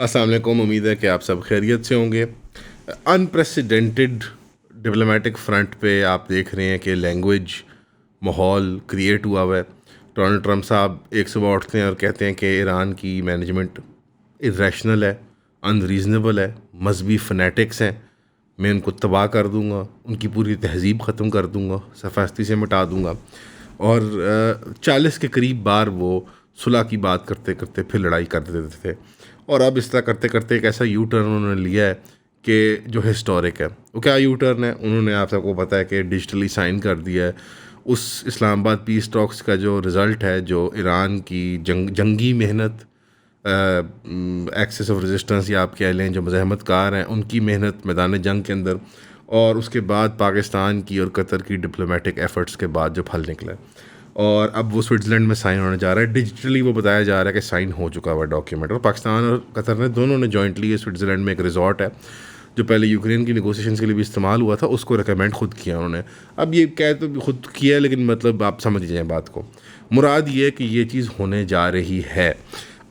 अस्सलाम वालेकुम। उम्मीद है कि आप सब खैरियत से होंगे। अनप्रेसिडेंटेड डिप्लोमेटिक फ्रंट पे आप देख रहे हैं कि लैंग्वेज माहौल क्रिएट हुआ हुआ है। डोनाल्ड ट्रंप साहब एक सुबह उठते हैं और कहते हैं कि ईरान की मैनेजमेंट इरेशनल है, अनरीजनेबल है, मजहबी फनेटिक्स हैं, मैं उनको तबाह कर दूंगा, उनकी पूरी तहजीब ख़त्म कर दूंगा, सफ़ास्ती से मिटा दूंगा। और 40 के करीब बार वो सुलह की बात करते करते फिर लड़ाई कर देते थे। और अब इस तरह करते करते एक ऐसा यू टर्न उन्होंने लिया है कि जो हिस्टोरिक है। वो क्या यू टर्न है? उन्होंने, आप सबको पता है कि डिजिटली साइन कर दिया है उस इस्लामाबाद पीस टॉक्स का जो रिज़ल्ट है, जो ईरान की जंगी मेहनत, एक्सेस ऑफ रेजिस्टेंस या आप कह लें जो मज़ाहमत कार हैं उनकी मेहनत मैदान जंग के अंदर, और उसके बाद पाकिस्तान की और कतर की डिप्लोमेटिक एफ़र्ट्स के बाद जो फल निकला है। और अब वो स्विट्ज़रलैंड में साइन होने जा रहा है। डिजिटली वो बताया जा रहा है कि साइन हो चुका हुआ डॉक्यूमेंट, और पाकिस्तान और कतर ने दोनों ने जॉइंटली, स्विट्ज़रलैंड में एक रिजॉर्ट है जो पहले यूक्रेन की नेगोशिएशन के लिए भी इस्तेमाल हुआ था, उसको रिकमेंड खुद किया उन्होंने। अब ये कह तो खुद किया है, लेकिन मतलब आप समझ लीजिए बात को। मुराद ये है कि ये चीज़ होने जा रही है,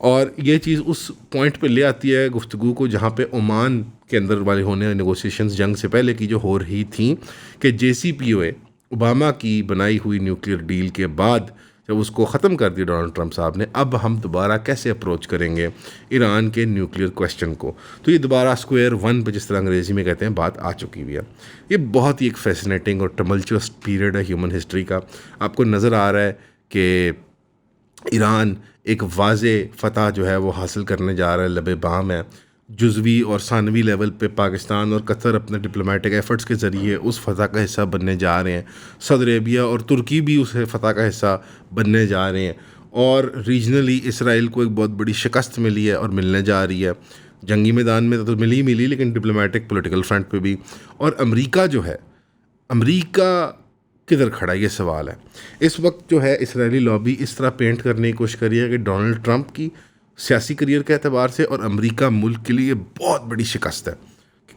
और ये चीज़ उस पॉइंट पे ले आती है गुफ्तगू को जहाँ पे ओमान के अंदर वाले होने नेगोशिएशंस जंग से पहले की जो हो रही थी, कि JCPOA ओबामा की बनाई हुई न्यूक्लियर डील के बाद जब उसको ख़त्म कर दिया डोनाल्ड ट्रंप साहब ने, अब हम दोबारा कैसे अप्रोच करेंगे ईरान के न्यूक्लियर क्वेश्चन को। तो ये दोबारा स्क्वायर वन पे, जिस तरह अंग्रेज़ी में कहते हैं, बात आ चुकी हुई है। ये बहुत ही एक फैसिनेटिंग और टमल्चुअस पीरियड है ह्यूमन हिस्ट्री का। आपको नज़र आ रहा है कि ईरान एक वाज़े फ़तह जो है वो हासिल करने जा रहा है, लबे बाम है। जुज़वी और सानवी लेवल पे पाकिस्तान और कतर अपने डिप्लोमेटिक एफ़र्ट्स के ज़रिए उस फ़तह का हिस्सा बनने जा रहे हैं। सऊदी अरेबिया और तुर्की भी उस फ़तह का हिस्सा बनने जा रहे हैं। और रीजनली इसराइल को एक बहुत बड़ी शिकस्त मिली है और मिलने जा रही है। जंगी मैदान में तो मिली, लेकिन डिप्लोमेटिक पॉलिटिकल फ्रंट पे भी। और अमेरिका जो है, अमेरिका किधर खड़ा है, ये सवाल है। इस वक्त जो है इसराइली लॉबी इस तरह पेंट करने की कोशिश करी है कि डोनाल्ड ट्रंप की सियासी करियर के अतबार से और अमेरिका मुल्क के लिए बहुत बड़ी शिकस्त है।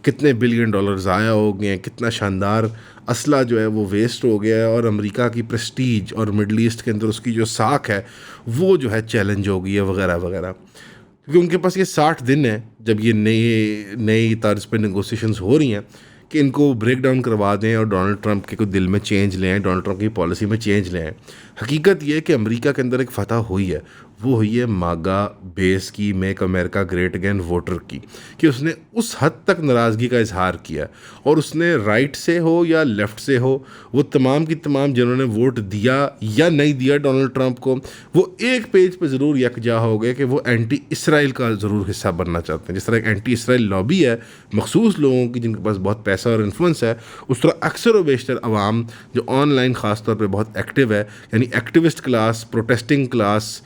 कितने बिलियन डॉलर ज़ाया हो गए हैं, कितना शानदार असला जो है वो वेस्ट हो गया है, और अमेरिका की प्रेस्टीज और मिडल ईस्ट के अंदर उसकी जो साख है वो जो है चैलेंज हो गई है, वगैरह वगैरह। क्योंकि उनके पास ये 60 दिन है जब ये नई तर्ज पर नेगोशिएशंस हो रही हैं कि इनको ब्रेक डाउन करवा दें और डोनाल्ड ट्रंप के कुछ दिल में चेंज ले आएँ, डोनाल्ड ट्रंप की पॉलिसी में चेंज ले आएँ। हकीकत ये है कि अमेरिका के अंदर एक फ़तह हुई है, वो हुई है मागा बेस की, make America great again voter की, कि उसने उस हद तक नाराज़गी का इजहार किया। और उसने राइट से हो या लेफ़्ट से हो, वो तमाम की तमाम जिन्होंने वोट दिया या नहीं दिया डोनाल्ड ट्रंप को, वो एक पेज पे ज़रूर यकजा हो गए कि वो एंटी इसराइल का ज़रूर हिस्सा बनना चाहते हैं। जिस तरह एक एंटी इसराइल लॉबी है मखसूस लोगों की जिनके पास बहुत पैसा और इन्फ्लुएंस है, उस तरह अक्सर व बेशतर अवाम जो ऑनलाइन ख़ास तौर पर बहुत एक्टिव है, यानी एक्टिविस्ट क्लास, प्रोटेस्टिंग क्लास,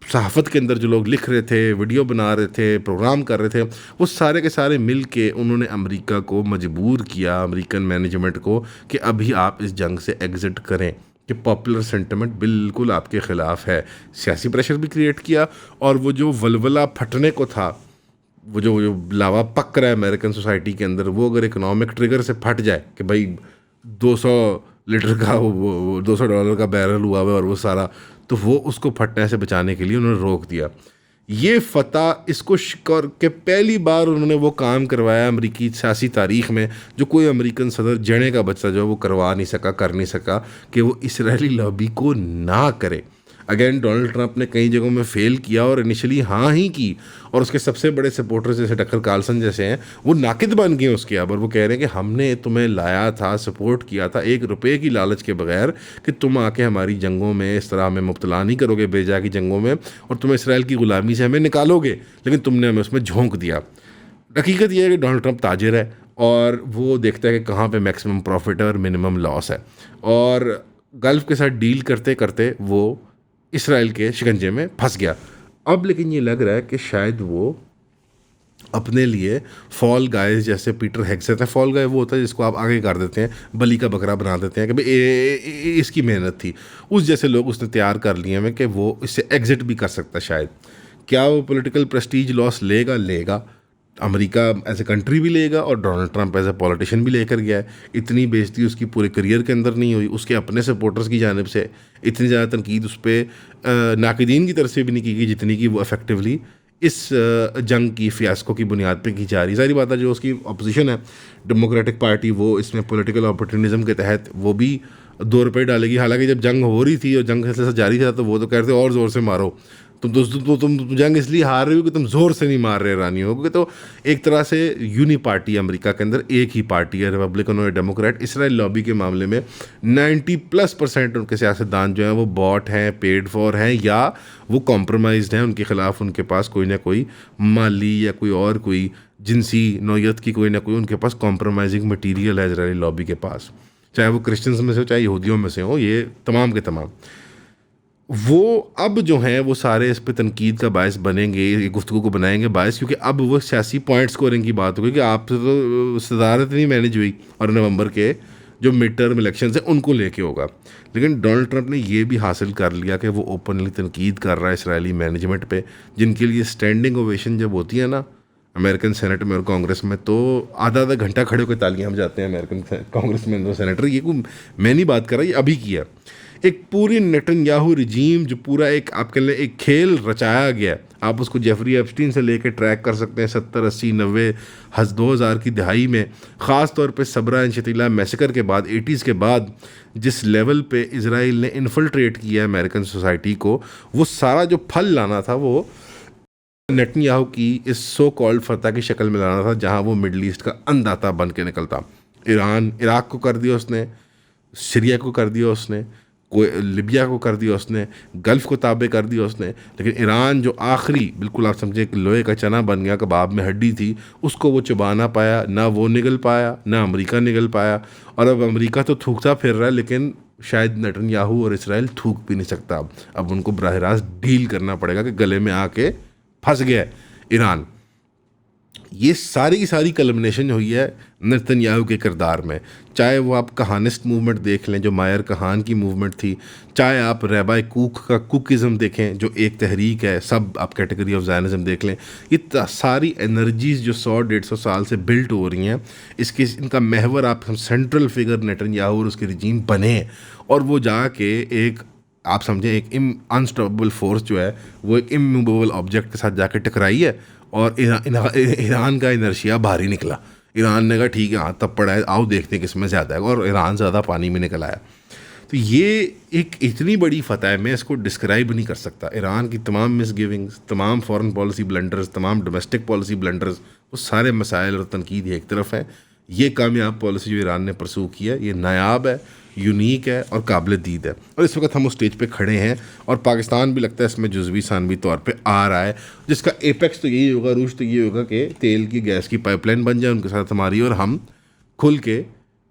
सहाफ़त के अंदर जो लोग लिख रहे थे, वीडियो बना रहे थे, प्रोग्राम कर रहे थे, वो सारे के सारे मिल के उन्होंने अमेरिका को मजबूर किया, अमेरिकन मैनेजमेंट को, कि अभी आप इस जंग से एग्ज़िट करें, कि पॉपुलर सेंटिमेंट बिल्कुल आपके ख़िलाफ़ है। सियासी प्रेशर भी क्रिएट किया, और वो जो वलवला फटने को था, वो जो लावा पक रहा है अमेरिकन सोसाइटी के अंदर, वो अगर इकोनॉमिक ट्रिगर से फट जाए कि भाई 200 लीटर का वो $200 का बैरल हुआ है और वो सारा, तो वो उसको फटने से बचाने के लिए उन्होंने रोक दिया। ये फ़तह इसको शिकर के पहली बार उन्होंने वो काम करवाया अमेरिकी सियासी तारीख़ में जो कोई अमेरिकन सदर जने का बच्चा जो है वो करवा नहीं सका, कर नहीं सका, कि वो इसराइली लॉबी को ना करे। अगेन डोनाल्ड ट्रंप ने कई जगहों में फ़ेल किया और इनिशियली हाँ ही की, और उसके सबसे बड़े सपोर्टर्स जैसे टकर कार्लसन जैसे हैं वो नाकिद बन गए उसके। अब और वो कह रहे हैं कि हमने तुम्हें लाया था, सपोर्ट किया था ₹1 की लालच के बगैर, कि तुम आके हमारी जंगों में इस तरह हमें मुब्तला नहीं करोगे, बेजा की जंगों में, और तुम इसराइल की ग़ुलामी से हमें निकालोगे, लेकिन तुमने हमें उसमें झोंक दिया। हकीकत यह है कि डोनाल्ड ट्रंप ताजिर है और वो देखता है कि कहाँ पे मैक्सिमम प्रॉफिट है और मिनिमम लॉस है, और गल्फ़ के साथ डील करते करते वो इसराइल के शिकंजे में फंस गया। अब लेकिन ये लग रहा है कि शायद वो अपने लिए फॉल गाइज, जैसे पीटर हेग्सेट है, फॉल गाय वो होता है जिसको आप आगे कर देते हैं, बलि का बकरा बना देते हैं कि भाई इसकी मेहनत थी, उस जैसे लोग उसने तैयार कर लिए हैं कि वो इससे एग्ज़िट भी कर सकता है शायद। क्या वो पॉलिटिकल प्रेस्टीज लॉस लेगा, अमेरिका एज ए कंट्री भी लेगा, और Donald Trump as a politician भी लेकर गया है। इतनी बेइज्जती उसकी पूरे करियर के अंदर नहीं हुई, उसके अपने सपोर्टर्स की जानिब से इतनी ज़्यादा तनकीद उस पर नाकिदीन की तरफ से भी नहीं की गई जितनी कि वो इफेक्टिवली इस जंग की फियास्को की बुनियाद पे की जा रही है। सारी बात है, जो उसकी अपोजिशन है डेमोक्रेटिक पार्टी, वो इसमें पॉलिटिकल अपॉर्चुनिज्म के तहत वो भी 2 रुपये डालेगी। हालांकि जब जंग हो रही थी और जंग से जारी था तो वो तो कह रहे थे और ज़ोर से मारो, तुम जंग इसलिए हार रहे हो कि तुम ज़ोर से नहीं मार रहे ईरानियों को। तो एक तरह से यूनी पार्टी अमेरिका के अंदर एक ही पार्टी है, रिपब्लिकन और डेमोक्रेट। इसराइल लॉबी के मामले में 90+% उनके सियासतदान जो हैं वो बॉट हैं, पेड फॉर हैं, या वो कॉम्प्रोमाइज्ड हैं। उनके ख़िलाफ़ उनके पास कोई ना कोई माली या कोई और कोई जिनसी नौयत की कोई ना कोई उनके पास कॉम्प्रोमाइजिंग मटीरियल है इजरायली लॉबी के पास, चाहे वो क्रिश्चियंस में से हो चाहे यहूदियों में से हो, ये तमाम के तमाम। वो अब जो हैं वो सारे इस पे तनकीद का बायस बनेंगे, गुफ्तगू को बनाएंगे बायस, क्योंकि अब वो सियासी पॉइंट स्कोरिंग की बात होगी कि आपसे तो सदारत नहीं मैनेज हुई और नवंबर के जो मिड टर्म इलेक्शन है उनको लेके होगा। लेकिन डोनाल्ड ट्रंप ने ये भी हासिल कर लिया कि वो ओपनली तनकीद कर रहा है इसराइली मैनेजमेंट पे, जिनके लिए स्टैंडिंग ओवेशन जब होती है ना अमेरिकन सेनेट में और कांग्रेस में, तो आधा आधा घंटा खड़े होकर तालियां हम जाते हैं अमेरिकन कांग्रेस में सेनेटर। ये कोई मैं नहीं बात कर रहा, ये अभी किया। एक पूरी नेतन्याहू रिजीम जो पूरा एक आपके लिए एक खेल रचाया गया है, आप उसको जेफरी एप्स्टीन से लेकर ट्रैक कर सकते हैं 70, 80, 90, 2000 की दहाई में, ख़ास तौर पे सबरा एंड शतीला मैसेकर के बाद 80s के बाद जिस लेवल पे इजराइल ने इन्फिल्ट्रेट किया है अमेरिकन सोसाइटी को, वो सारा जो फल लाना था वो नेतन्याहू की इस सो कॉल्ड फतह की शक्ल में लाना था, जहाँ वो मिडल ईस्ट का अन्नदाता बन के निकलता। ईरान, इराक़ को कर दिया उसने, सीरिया को कर दिया उसने, कोई लिबिया को कर दिया उसने, गल्फ़ को ताबे कर दिया उसने। लेकिन ईरान जो आखिरी बिल्कुल आप समझे कि लोहे का चना बन गया, कबाब में हड्डी थी, उसको वो चबा ना पाया, ना वो निगल पाया, ना अमेरिका निगल पाया। और अब अमेरिका तो थूकता फिर रहा है, लेकिन शायद नेतन्याहू और इसराइल थूक भी नहीं सकता। अब उनको बराह रास्त डील करना पड़ेगा कि गले में आके फंस गया है ईरान। ये सारी की सारी कलमिनेशन हुई है नेतन्याहू के किरदार में। चाहे वो आप कहानिस्ट मूवमेंट देख लें जो मायर कहान की मूवमेंट थी, चाहे आप रैबाई कूक का कुकिज़म देखें जो एक तहरीक है, सब आप कैटेगरी ऑफ ज़ायनिज़म देख लें, ये सारी एनर्जीज़ जो 100-150 साल से बिल्ट हो रही हैं, इसके इनका महवर आप सेंट्रल फिगर नेतन्याहू और उसकी रिजीम बने, और वो जाके एक आप समझें एक अनस्टॉपेबल फोर्स जो है वो एक इमूवेबल ऑब्जेक्ट के साथ जाके टकराई है, और ईरान का इनर्शिया भारी निकला। ईरान ने कहा ठीक है, हाँ तब पड़ा है, आओ देखते हैं किस में ज़्यादा है, और ईरान ज़्यादा पानी में निकल आया। तो ये एक इतनी बड़ी फतह है, मैं इसको डिस्क्राइब नहीं कर सकता। ईरान की तमाम मिसगिविंग्स, तमाम फॉरेन पॉलिसी ब्लंडर्स, तमाम डोमेस्टिक पॉलिसी ब्लंडर्स, वो सारे मसाइल और तनकीद एक तरफ है। ये कामयाब पॉलिसी जो ईरान ने परसू की है, ये नायाब है, यूनिक है और काबिल दीद है। और इस वक्त हम उस स्टेज पे खड़े हैं, और पाकिस्तान भी लगता है इसमें जुज़वी सानवी तौर पे आ रहा है, जिसका एपेक्स तो यही होगा, रूज तो ये होगा कि तेल की गैस की पाइपलाइन बन जाए उनके साथ हमारी, और हम खुल के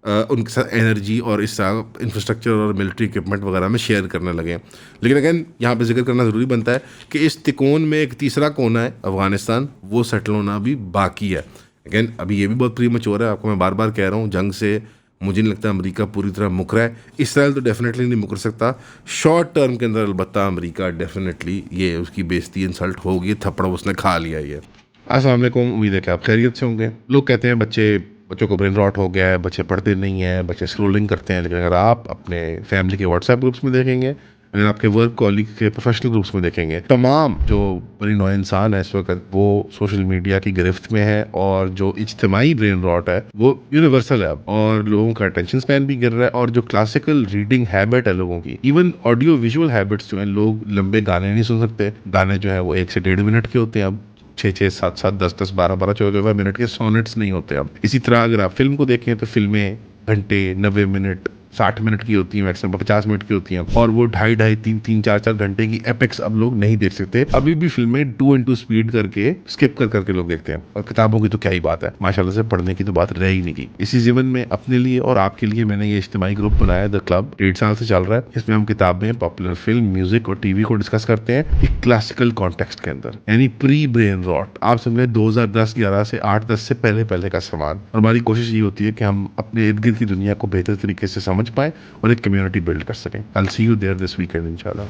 उनके साथ एनर्जी और इस इंफ्रास्ट्रक्चर और मिलिट्री इक्विपमेंट वगैरह में शेयर करने लगे। लेकिन अगेन यहाँ पे जिक्र करना ज़रूरी बनता है कि इस तिकोन में एक तीसरा कोना है अफ़गानिस्तान, वो सेटल होना भी बाकी है। अगेन अभी ये भी बहुत प्री मैच्योर है, आपको मैं बार बार कह रहा हूँ, जंग से मुझे नहीं लगता अमेरिका पूरी तरह मुकर है। इसराइल तो डेफिनेटली नहीं मुकर सकता शॉर्ट टर्म के अंदर, अलबत्ता अमेरिका डेफिनेटली ये उसकी बेइज्जती इंसल्ट होगी, थप्पड़ उसने खा लिया। ये अस्सलाम वालेकुम, उम्मीद है कि आप खैरियत से होंगे। लोग कहते हैं बच्चों को ब्रेन रॉट हो गया है, बच्चे पढ़ते नहीं हैं, बच्चे स्क्रोलिंग करते हैं, लेकिन अगर आप अपने फैमिली के व्हाट्सएप ग्रुप्स में देखेंगे, अगर आपके वर्क कॉलीग के प्रोफेशनल ग्रुप्स में देखेंगे, तमाम जो बड़ी नौ इंसान है इस वक्त वो सोशल मीडिया की गिरफ्त में है, और जो इज्तिमाई ब्रेन रॉट है वो यूनिवर्सल है अब, और लोगों का अटेंशन स्पैन भी गिर रहा है, और जो क्लासिकल रीडिंग हैबिट है लोगों की, इवन ऑडियो विजुअल हैबिट्स जो हैं, लोग लंबे गाने नहीं सुन सकते, गाने जो है वो 1 से 1.5 मिनट के होते हैं अब, 6-6, 7-7, 10-10, 12-12, 14 मिनट के सोनेट्स नहीं होते अब। इसी तरह अगर आप फिल्म को देखें तो फिल्में घंटे, 90 मिनट, 60 मिनट की होती हैं, मैक्सिमम 50 मिनट की होती हैं, और वो 2.5-2.5, 3-3, 4-4 घंटे की एपेक्स अब लोग नहीं देख सकते। अभी भी फिल्में 2x स्पीड करके स्किप कर करके लोग देखते हैं, और किताबों की तो क्या ही बात है, माशाल्लाह से पढ़ने की तो बात रह ही नहीं की। इसी जीवन में अपने लिए और आपके लिए मैंने ये इज्तिमाई ग्रुप बनाया, द क्लब, 1.5 साल से चल रहा है। इसमें हम किताबें, पॉपुलर फिल्म, म्यूजिक और टीवी को डिस्कस करते हैं एक क्लासिकल कॉन्टेक्स्ट के अंदर, यानी प्री ब्रेन रॉट। आप समझे 2010-11 से 8-10 से पहले का सामान। और हमारी कोशिश ये होती है कि हम अपने इर्द गिर्द की दुनिया को बेहतर तरीके से समझ पाएं और एक कम्युनिटी बिल्ड कर सकें। I'll see you there this weekend इंशाल्लाह।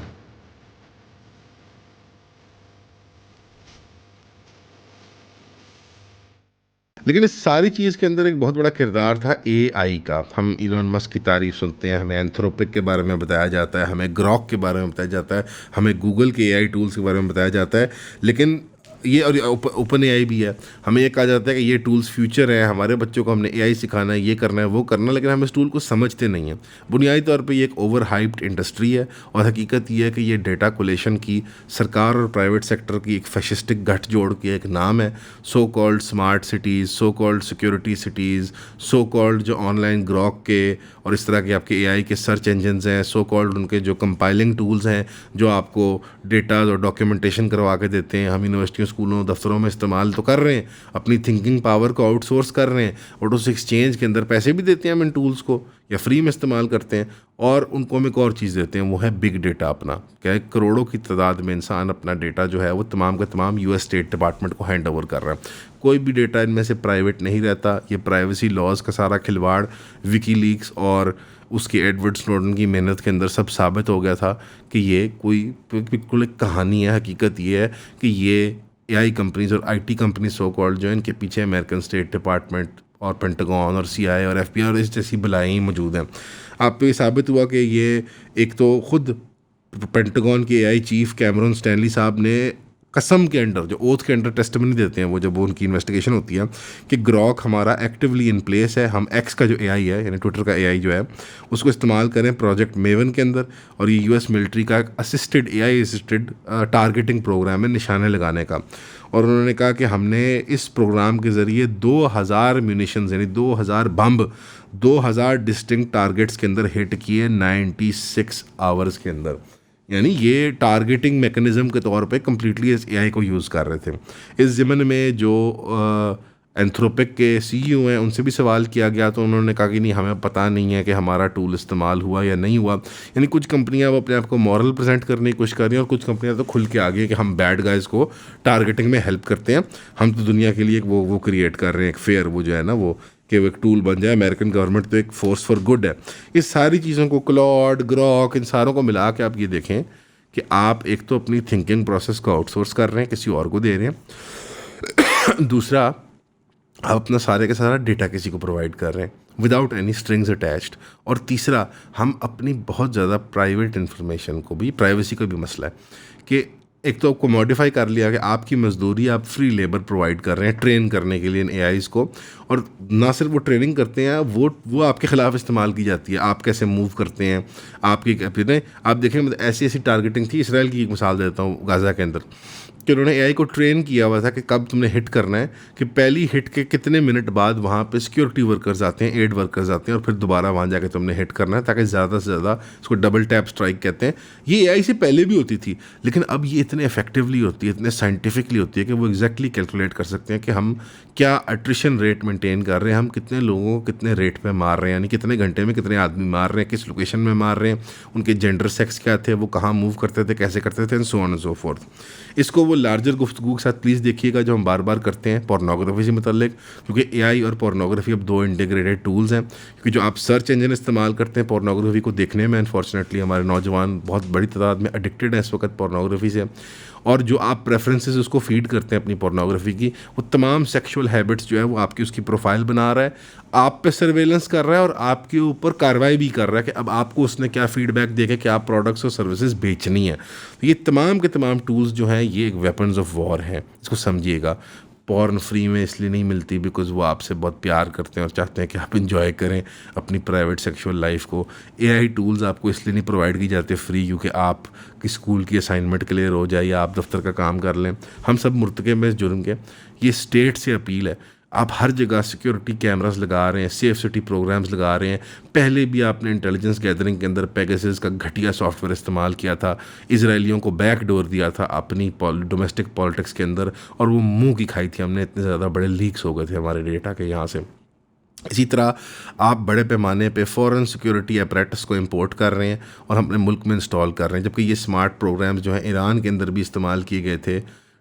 लेकिन इस सारी चीज़ के अंदर एक बहुत बड़ा किरदार था एआई का। हम इलॉन मस्क की तारीफ सुनते हैं, हमें एंथ्रोपिक के बारे में बताया जाता है, हमें ग्रॉक के बारे में बताया जाता है, हमें गूगल के एआई टूल्स के बारे में बताया जाता है, लेकिन ये और ओपन एआई भी है। हमें ये कहा जाता है कि ये टूल्स फ्यूचर है, हमारे बच्चों को हमने एआई सिखाना है, ये करना है, वो करना है, लेकिन हम इस टूल को समझते नहीं हैं। बुनियादी तौर पे ये एक ओवर हाइप्ड इंडस्ट्री है और हकीकत ये है कि ये डेटा कोलेशन की सरकार और प्राइवेट सेक्टर की एक फैशिस्टिक गठजोड़ की एक नाम है। So called smart cities, so called security cities, so called जो ऑनलाइन ग्रॉक के और इस तरह के आपके एआई के सर्च इंजन्स हैं, सो कॉल्ड उनके जो कंपाइलिंग टूल्स हैं जो आपको डेटा और डॉक्यूमेंटेशन करवा के देते हैं। हम यूनिवर्सिटियों, स्कूलों, दफ्तरों में इस्तेमाल तो कर रहे हैं, अपनी थिंकिंग पावर को आउटसोर्स कर रहे हैं और उस एक्सचेंज के अंदर पैसे भी देते हैं हम इन टूल्स को, या फ्री में इस्तेमाल करते हैं। और उनको हम एक और चीज़ देते हैं, वो है बिग डेटा अपना। क्या है, करोड़ों की तादाद में इंसान अपना डेटा जो है वो तमाम का तमाम यूएस स्टेट डिपार्टमेंट को हैंड ओवर कर रहा है। कोई भी डेटा इनमें से प्राइवेट नहीं रहता। ये प्राइवेसी लॉज का सारा खिलवाड़ विकीलीक्स और उसकी एडवर्ड स्नोडन की मेहनत के अंदर सब साबित हो गया था कि ये कोई बिल्कुल एक कहानी है। हकीकत ये है कि ये एआई कंपनीज और आईटी कंपनी सो कॉल्ड जो है, इनके पीछे अमेरिकन स्टेट डिपार्टमेंट और पेंटागन और सीआईए और एफबीआई और इस जैसी बलाएँ ही मौजूद हैं। आप पे साबित हुआ कि ये एक तो खुद पेंटागन के एआई चीफ कैमरन स्टैनली साहब ने कसम के अंडर, जो ओथ के अंडर टेस्टिमनी देते हैं वो जब उनकी इन्वेस्टिगेशन होती है, कि ग्रॉक हमारा एक्टिवली इन प्लेस है। हम एक्स का जो एआई है, यानी ट्विटर का एआई जो है, उसको इस्तेमाल करें प्रोजेक्ट मेवन के अंदर। और ये यूएस मिलिट्री का एक assisted AI assisted targeting program है निशाने लगाने का। और उन्होंने कहा कि हमने इस प्रोग्राम के ज़रिए 2000 म्यूनिशंस यानी 2000 बम्ब 2000 डिस्टिंक्ट टारगेट्स के अंदर हिट किए 96 आवर्स के अंदर। यानी ये टारगेटिंग मैकेनिज़्म के तौर पे कम्प्लीटली इस एआई को यूज़ कर रहे थे। इस ज़िमन में जो एंथ्रोपिक के सीईओ हैं उनसे भी सवाल किया गया तो उन्होंने कहा कि नहीं, हमें पता नहीं है कि हमारा टूल इस्तेमाल हुआ या नहीं हुआ। यानी कुछ कंपनियां वो अपने आप को मॉरल प्रेजेंट करने की कोशिश कर रही हैं और कुछ कंपनियां तो खुल के आ गई हैं कि हम बैड गाइज को टारगेटिंग में हेल्प करते हैं। हम तो दुनिया के लिए एक वो क्रिएट कर रहे हैं, एक फेयर वो जो है ना वो, कि वो एक टूल बन जाए। अमेरिकन गवर्नमेंट तो एक फोर्स फॉर गुड है। इस सारी चीज़ों को, क्लॉड, ग्रॉक, इन सारों को मिला के आप ये देखें कि आप एक तो अपनी थिंकिंग प्रोसेस को आउटसोर्स कर रहे हैं, किसी और को दे रहे हैं। दूसरा, आप अपना सारे का सारा डेटा किसी को प्रोवाइड कर रहे हैं विदाउट एनी स्ट्रिंग्स अटैच्ड। और तीसरा, हम अपनी बहुत ज़्यादा प्राइवेट इन्फॉर्मेशन को भी, प्राइवेसी का भी मसला है कि एक तो आपको मॉडिफाई कर लिया कि आपकी मजदूरी, आप फ्री लेबर प्रोवाइड कर रहे हैं ट्रेन करने के लिए इन एआईज़ को। और ना सिर्फ वो ट्रेनिंग करते हैं, वो आपके ख़िलाफ़ इस्तेमाल की जाती है। आप कैसे मूव करते हैं, आपकी आप देखें, मतलब ऐसी ऐसी टारगेटिंग थी। इसराइल की एक मिसाल देता हूँ, गाज़ा के अंदर, कि उन्होंने एआई को ट्रेन किया हुआ था कि कब तुमने हिट करना है, कि पहली हिट के कितने मिनट बाद वहाँ पे सिक्योरिटी वर्कर्स आते हैं, एड वर्कर्स आते हैं, और फिर दोबारा वहाँ जाके तुमने हिट करना है, ताकि ज़्यादा से ज़्यादा, इसको डबल टैप स्ट्राइक कहते हैं। ये एआई से पहले भी होती थी, लेकिन अब ये इतने इफेक्टिवली होती है, इतने साइंटिफिकली होती है कि वो एग्जैक्टली कैलकुलेट कर सकते हैं कि हम क्या अट्रिशन रेट मेंटेन कर रहे हैं, हम कितने लोगों को कितने रेट पे मार रहे हैं, यानी कितने घंटे में कितने आदमी मार रहे हैं, किस लोकेशन में मार रहे हैं, उनके जेंडर सेक्स क्या थे, वो कहाँ मूव करते थे, कैसे करते थे, and so on and so fourth. इसको वो लार्जर गुफ्तगू के साथ प्लीज़ देखिएगा जो हम बार बार करते हैं पोर्नोग्राफी से मतलब, क्योंकि एआई और पोर्नोग्राफी अब दो इंटीग्रेटेड टूल्स हैं। क्योंकि जो आप सर्च इंजन इस्तेमाल करते हैं पोर्नोग्राफी को देखने में, अनफॉर्चुनेटली हमारे नौजवान बहुत बड़ी तादाद में एडिक्टेड हैं इस वक्त पोर्नोग्राफी से। और जो आप प्रेफरेंसेस उसको फीड करते हैं अपनी पोर्नोग्राफी की, वो तमाम सेक्सुअल हैबिट्स जो है वो आपकी उसकी प्रोफाइल बना रहा है, आप पे सर्वेलेंस कर रहा है और आपके ऊपर कार्रवाई भी कर रहा है कि अब आपको उसने क्या फीडबैक देके क्या प्रोडक्ट्स और सर्विसेज बेचनी है। तो ये तमाम के तमाम टूल्स जो हैं ये एक वेपन्स ऑफ वॉर हैं, इसको समझिएगा। पॉर्न फ्री में इसलिए नहीं मिलती बिकॉज़ वो आपसे बहुत प्यार करते हैं और चाहते हैं कि आप इंजॉय करें अपनी प्राइवेट सेक्सुअल लाइफ को। एआई टूल्स आपको इसलिए नहीं प्रोवाइड की जाते फ्री क्योंकि आप कि स्कूल की असाइनमेंट क्लियर हो जाए या आप दफ्तर का काम कर लें। हम सब मुर्तकब में इस जुर्म के। ये स्टेट से अपील है। आप हर जगह सिक्योरिटी कैमरास लगा रहे हैं, सेफ सिटी प्रोग्राम्स लगा रहे हैं। पहले भी आपने इंटेलिजेंस गैदरिंग के अंदर पेगासस का घटिया सॉफ्टवेयर इस्तेमाल किया था, इजराइलियों को बैक डोर दिया था अपनी डोमेस्टिक पॉलिटिक्स के अंदर, और वो मुंह की खाई थी हमने। इतने ज़्यादा बड़े लीक्स हो गए थे हमारे डेटा के यहाँ से। इसी तरह आप बड़े पैमाने पे फॉरेन सिक्योरिटी अपरेटस को इंपोर्ट कर रहे हैं और हम अपने मुल्क में इंस्टॉल कर रहे हैं, जबकि ये स्मार्ट प्रोग्राम्स जो हैं ईरान के अंदर भी इस्तेमाल किए गए थे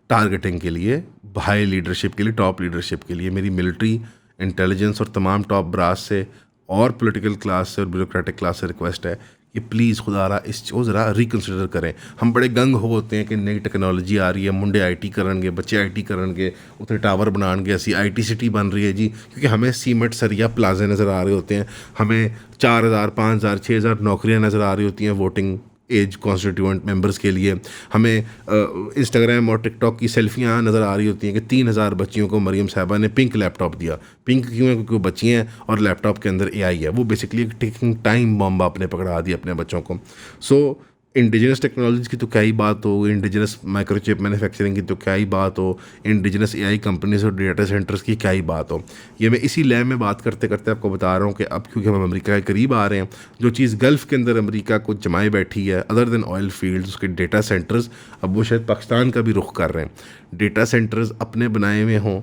टारगेटिंग के लिए, हाई लीडरशिप के लिए, टॉप लीडरशिप के लिए। मेरी मिलिट्री, इंटेलिजेंस और तमाम टॉप ब्रास से और पॉलिटिकल क्लास से और ब्यूरोक्रेटिक क्लास से रिक्वेस्ट है कि प्लीज़ खुदारा इस को ज़रा रिकन्सिडर करें। हम बड़े गंग होते हैं कि नई टेक्नोलॉजी आ रही है, मुंडे आईटी करनगे, बच्चे आईटी करनगे, उत्थे टावर बनाएंगे, असी आईटी सिटी बन रही है जी, क्योंकि हमें सीमेंट सरिया प्लाजे नज़र आ रहे होते हैं, हमें 4000 5000 6000 नौकरियां नज़र आ रही होती हैं वोटिंग एज कॉन्स्टिट्यूएंट मेंबर्स के लिए। हमें इंस्टाग्राम और टिकटॉक की सेल्फियाँ नज़र आ रही होती हैं कि 3,000 बच्चियों को मरीम साहबा ने पिंक लैपटॉप दिया। पिंक क्यों है? क्योंकि वो बच्ची हैं और लैपटॉप के अंदर एआई है। वो बेसिकली एक टेकिंग टाइम बॉम्ब आपने पकड़ा दिया अपने बच्चों को। सो इंडिजिनस टेक्नोलॉजीज़ की तो क्या ही बात हो, इंडिजिनस माइक्रोचिप मैन्युफैक्चरिंग की तो क्या ही बात हो, इंडिजिनस एआई कंपनीज और डेटा सेंटर्स की क्या ही बात हो। ये मैं इसी लय में बात करते करते आपको बता रहा हूँ कि अब क्योंकि हम अमेरिका के करीब आ रहे हैं, जो चीज़ गल्फ़ के अंदर अमेरिका को जमाए बैठी है अदर देन ऑयल फील्ड्स, उसके डेटा सेंटर्स, अब वो शायद पाकिस्तान का भी रुख कर रहे हैं। डेटा सेंटर्स अपने बनाए हुए हों,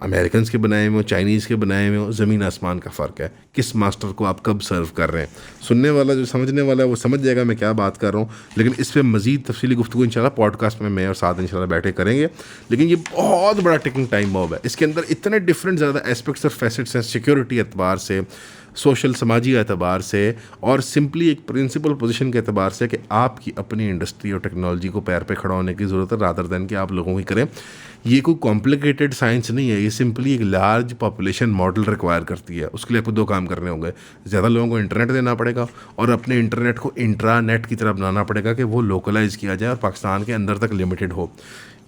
अमेरिकन के बनाए हुए हो, चाइनीज़ के बनाए हुए हो, ज़मीन आसमान का फ़र्क है किस मास्टर को आप कब सर्व कर रहे हैं। सुनने वाला जो समझने वाला है वो समझ जाएगा मैं क्या बात कर रहा हूँ, लेकिन इस पर मज़ीद तफसीली गुफ्तगू इंशाल्लाह पॉडकास्ट में मैं और साथ इंशाल्लाह बैठे करेंगे। लेकिन ये बहुत बड़ा टिकिंग टाइम बॉम्ब है। इसके अंदर इतने डिफरेंट ज़्यादा एस्पेक्ट्स और फैसेट्स हैं, सिक्योरिटी एतबार से, सोशल समाजी एतबार से, और सिंपली एक प्रिंसिपल पोजीशन के एतबार से कि आपकी अपनी इंडस्ट्री और टेक्नोलॉजी को पैर पे खड़ा होने की ज़रूरत है रादर दैन कि आप लोगों की करें। ये कोई कॉम्प्लिकेटेड साइंस नहीं है, ये सिंपली एक लार्ज पॉपुलेशन मॉडल रिक्वायर करती है। उसके लिए आपको 2 काम करने होंगे, ज़्यादा लोगों को इंटरनेट देना पड़ेगा और अपने इंटरनेट को इंट्रानेट की तरह बनाना पड़ेगा कि वो लोकलाइज़ किया जाए और पाकिस्तान के अंदर तक लिमिटेड हो।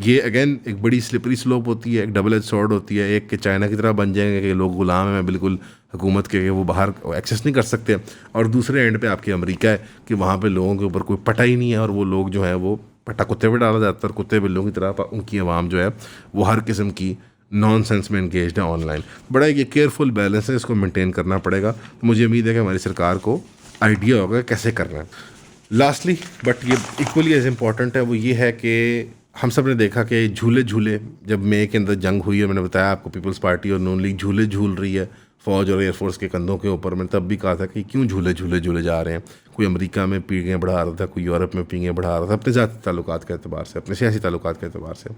ये अगेन एक बड़ी स्लिपरी स्लोप होती है, एक डबल एज सॉर्ड होती है। एक कि चाइना की तरह बन जाएंगे कि लोग गुलाम हैं बिल्कुल हुकूमत के, वो बाहर एक्सेस नहीं कर सकते, और दूसरे एंड पे आपकी अमेरिका है कि वहाँ पे लोगों के ऊपर कोई पटा ही नहीं है और वो लोग जो है वो पटा कुत्ते पे डाला जाता है, कुत्ते बिल्लों की तरह उनकी आवाम जो है वो हर किस्म की नॉनसेंस में इंगेज्ड है ऑनलाइन। बड़ा ये केयरफुल बैलेंस है, इसको मेंटेन करना पड़ेगा। तो मुझे उम्मीद है कि हमारी सरकार को आइडिया होगा कैसे करना है। लास्टली बट ये इक्वली एज इम्पॉर्टेंट है, वो ये है कि हम सब ने देखा कि झूले झूले जब मई के अंदर जंग हुई है, मैंने बताया आपको पीपल्स पार्टी और नून लीग झूले झूल रही है फ़ौज और एयरफोर्स के कंधों के ऊपर। मैंने तब भी कहा था कि क्यों झूले झूले झूले जा रहे हैं। कोई अमेरिका में पीढ़ियाँ बढ़ा रहा था, कोई यूरोप में पीढ़ियाँ बढ़ा रहा था अपने ज़ाती ताल्लुकात के अतबार से, अपने सियासी ताल्लुकात के अतबार से।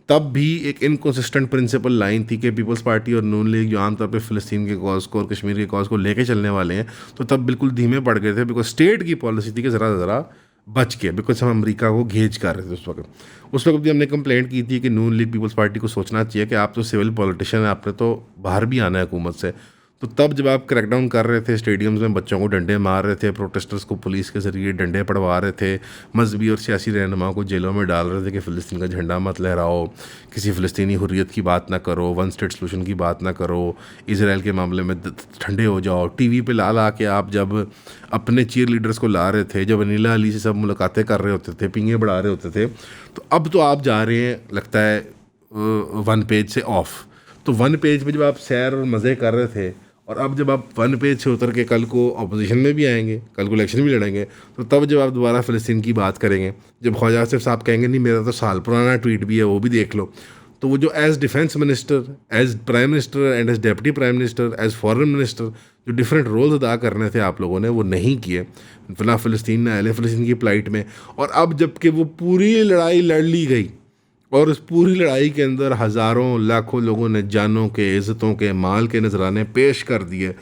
तब भी एक इनकन्सिस्टेंट प्रिंसिपल लाइन थी कि पीपल्स पार्टी और नून लीग जो आमतौर पे फ़लस्तीन के कॉज को और कश्मीर के कॉज को लेके चलने वाले हैं, तो तब बिल्कुल धीमे पड़ गए थे, बिकॉज स्टेट की पॉलिसी थी कि ज़रा ज़रा बच के, बिकॉज हम अमेरिका को घेज कर रहे थे उस वक्त भी हमने कंप्लेंट की थी कि नून लीग पीपल्स पार्टी को सोचना चाहिए कि आप तो सिविल पॉलिटिशियन हैं, आपने तो बाहर भी आना है हुकूमत से। तो तब जब आप क्रैकडाउन कर रहे थे, स्टेडियम्स में बच्चों को डंडे मार रहे थे, प्रोटेस्टर्स को पुलिस के ज़रिए डंडे पड़वा रहे थे, मजहबी और सियासी रहनुमाओं को जेलों में डाल रहे थे कि फ़लस्तीन का झंडा मत लहराओ, किसी फ़लस्तीनी हुर्रियत की बात ना करो, वन स्टेट सोल्यूशन की बात ना करो, इजराइल के मामले में ठंडे हो जाओ। टीवी पे ला ला के आप जब अपने चीयर लीडर्स को ला रहे थे, जब अनिला अली से सब मुलाकातें कर रहे होते थे, पिंगे बढ़ा रहे होते थे, तो अब तो आप जा रहे हैं लगता है वन पेज से ऑफ। तो वन पेज पे जब आप सैर और मज़े कर रहे थे, और अब जब आप वन पेज से उतर के कल को अपोजिशन में भी आएंगे, कल को इलेक्शन भी लड़ेंगे, तो तब जब आप दोबारा फ़लस्तीन की बात करेंगे, जब ख्वाजा आसिफ साहब कहेंगे नहीं मेरा तो साल पुराना ट्वीट भी है वो भी देख लो, तो वो जो as defence minister, as prime minister and as deputy prime minister, as foreign minister जो डिफरेंट रोल्स अदा करने थे आप लोगों ने, वो नहीं किए। फिलहाल फ़लस्तीन ने अहले फ़लस्तीन की प्लाइट में, और अब जबकि वो पूरी लड़ाई लड़ ली गई और उस पूरी लड़ाई के अंदर हज़ारों लाखों लोगों ने जानों के, इज़्ज़तों के, माल के नजराने पेश कर दिए,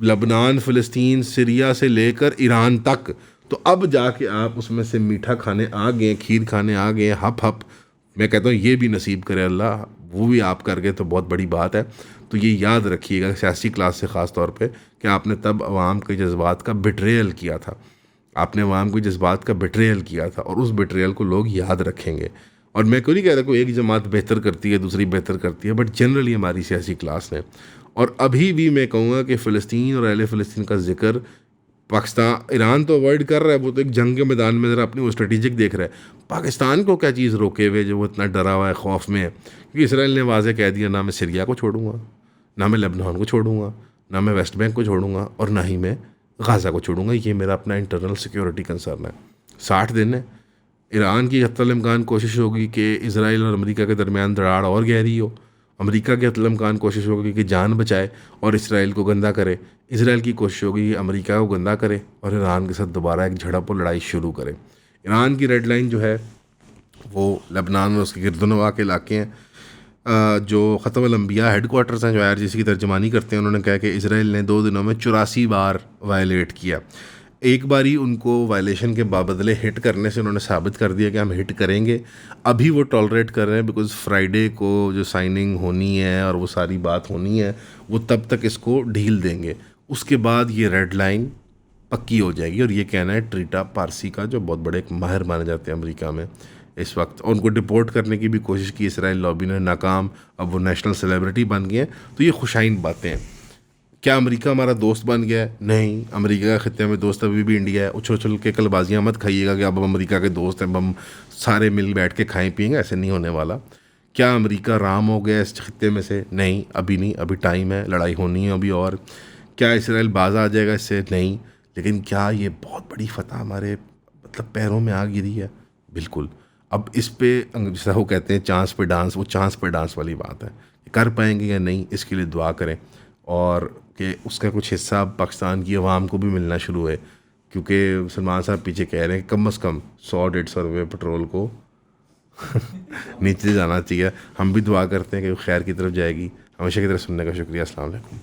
लबनान, फ़लस्तीन, सीरिया से लेकर ईरान तक। तो अब जाके आप उसमें से मीठा खाने आ गए, खीर खाने आ गए, हप हप। मैं कहता हूँ ये भी नसीब करे अल्लाह, वो भी आप कर गए तो बहुत बड़ी बात है। तो ये याद रखिएगा सियासी क्लास से ख़ास तौर पे कि आपने तब अवाम के जज्बात का बिट्रेयल किया था, आपने अवाम के जज्बात का बिट्रेयल किया था, और उस बिट्रेयल को लोग याद रखेंगे। और मैं क्यों नहीं कह रहा कोई एक जमात बेहतर करती है दूसरी बेहतर करती है, बट जनरली हमारी सियासी क्लास ने, और अभी भी मैं कहूँगा कि फ़लस्तीन और अहले फ़लस्तीन का जिक्र पाकिस्तान, ईरान तो अवॉइड कर रहा है, वो तो एक जंग के मैदान में ज़रा अपनी वो स्ट्रेटेजिक देख रहा है। पाकिस्तान को क्या चीज़ रोके हुए जो वो इतना डरा हुआ है, खौफ में है? क्योंकि इसराइल ने वाज़े कह दिया ना मैं सीरिया को छोड़ूंगा, ना मैं लेबनान को छोड़ूंगा, ना मैं वेस्ट बैंक को छोड़ूंगा, और ना ही मैं गाज़ा को छोड़ूंगा। ये मेरा अपना इंटरनल सिक्योरिटी कंसर्न है। 60 दिन है, ईरान की हत्तल इम्कान कोशिश होगी कि इसराइल और अमेरिका के दरमियान दरार और गहरी हो, अमेरिका की हत्तल इम्कान कोशिश होगी कि जान बचाए और इसराइल को गंदा करे, इसराइल की कोशिश होगी कि अमेरिका को गंदा करे और ईरान के साथ दोबारा एक झड़प और लड़ाई शुरू करे। ईरान की रेड लाइन जो है वो लेबनान और उसके गिरदनवा के इलाके हैं। जो ख़त्म अम्बिया हेडकोार्टर्स हैं जो IRGC की तर्जमानी करते हैं, उन्होंने कहा कि इसराइल ने 2 दिनों में 84 बार वायलेट किया। एक बारी उनको वायलेशन के बदले हिट करने से उन्होंने साबित कर दिया कि हम हिट करेंगे। अभी वो टॉलरेट कर रहे हैं बिकॉज़ फ्राइडे को जो साइनिंग होनी है और वो सारी बात होनी है, वो तब तक इसको ढील देंगे। उसके बाद ये रेड लाइन पक्की हो जाएगी। और ये कहना है ट्रीटा पारसी का, जो बहुत बड़े एक माहिर माने जाते हैं अमेरिका में इस वक्त। और उनको डिपोर्ट करने की भी कोशिश की इसराइल लॉबी ने, नाकाम। अब वो नेशनल सेलिब्रिटी बन गए हैं। तो ये खुशाइन बातें हैं। क्या अमेरिका हमारा दोस्त बन गया है? नहीं, अमेरिका का खत्ते में दोस्त अभी भी इंडिया है। उछल उछल के कलबाजियाँ मत खाइएगा कि अब हम अमेरिका के दोस्त हैं, अब हम सारे मिल बैठ के खाएं पिएंगे, ऐसे नहीं होने वाला। क्या अमेरिका राम हो गया इस खत्ते में से? नहीं, अभी नहीं, अभी टाइम है, लड़ाई होनी है अभी। और क्या इसराइल बाज आ जाएगा इससे? नहीं। लेकिन क्या ये बहुत बड़ी फतह हमारे मतलब पैरों में आ गिरी है? बिल्कुल। अब इस पे जैसा वो कहते हैं चांस पे डांस, वो चांस पे डांस वाली बात है। कर पाएंगे या नहीं, इसके लिए दुआ करें। और कि उसका कुछ हिस्सा पाकिस्तान की आवाम को भी मिलना शुरू है, क्योंकि सलमान साहब पीछे कह रहे हैं कि कम से कम 100-150 रुपये पेट्रोल को नीचे जाना चाहिए। हम भी दुआ करते हैं कि वो खैर की तरफ जाएगी। हमेशा की तरफ सुनने का शुक्रिया। अस्सलाम वालेकुम।